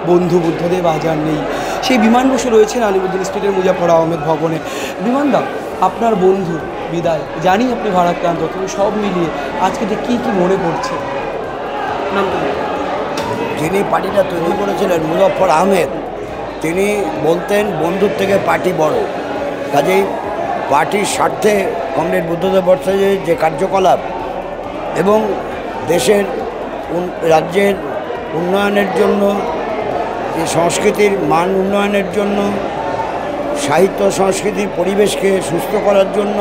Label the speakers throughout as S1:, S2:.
S1: বন্ধু বুদ্ধদেব আজ আর নেই। সেই বিমান বসু রয়েছেন আলিমুদ্দিন স্ট্রিটের মুজাফর আহমেদ ভবনে। বিমানদা, আপনার বন্ধু বিদায়, জানি আপনি ভারাক্রান্ত, কিন্তু সব মিলিয়ে আজকে কী কী মনে পড়ছে?
S2: যিনি পার্টিটা তৈরি করেছিলেন মুজাফর আহমেদ, তিনি বলতেন বন্ধুর থেকে পার্টি বড়। কাজেই পার্টির স্বার্থে কমরেড বুদ্ধদেব ভট্টাচার্যের যে কার্যকলাপ এবং দেশের রাজ্যের উন্নয়নের জন্য, যে সংস্কৃতির মান উন্নয়নের জন্য, সাহিত্য সংস্কৃতির পরিবেশকে সুস্থ করার জন্য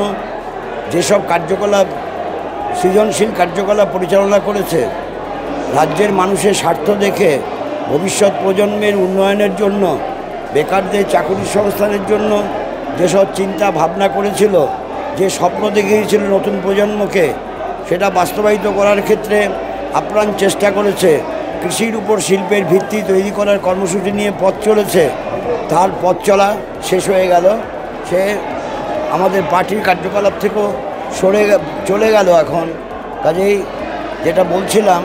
S2: যেসব কার্যকলাপ, সৃজনশীল কার্যকলাপ পরিচালনা করেছে, রাজ্যের মানুষের স্বার্থ দেখে ভবিষ্যৎ প্রজন্মের উন্নয়নের জন্য, বেকারদের চাকরির সংস্থানের জন্য যেসব চিন্তা ভাবনা করেছিল, যে স্বপ্ন দেখিয়েছিল নতুন প্রজন্মকে, সেটা বাস্তবায়িত করার ক্ষেত্রে আপ্রাণ চেষ্টা করেছে। কৃষির উপর শিল্পের ভিত্তি তৈরি করার কর্মসূচি নিয়ে পথ চলেছে। তার পথ চলা শেষ হয়ে গেল, সে আমাদের পার্টির কার্যকলাপ থেকেও চলে গেল এখন। কাজেই যেটা বলছিলাম,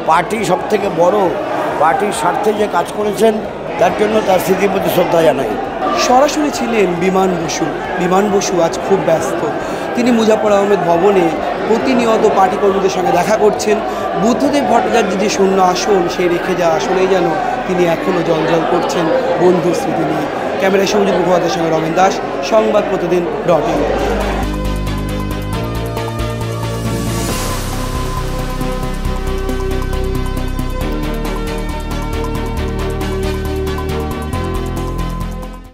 S2: পার্টি সবথেকে বড়, পার্টির স্বার্থে যে কাজ করেছেন তার জন্য তার স্মৃতির প্রতি শ্রদ্ধা জানাই।
S1: সরাসরি ছিলেন বিমান বসু। বিমান বসু আজ খুব ব্যস্ত। তিনি মুজাফর আহমেদ ভবনে প্রতিনিয়ত পার্টি কর্মীদের সঙ্গে দেখা করছেন। বুদ্ধদেব ভট্টাচার্য যে শূন্য আসন, সে রেখে যাওয়া আসলেই যেন তিনি এখনও জলজল করছেন বন্ধুর স্মৃতি নিয়ে। ক্যামেরায় সৌজিত মুখোপাধ্যায়ের সঙ্গে রমেন দাস, সংবাদ প্রতিদিন .in।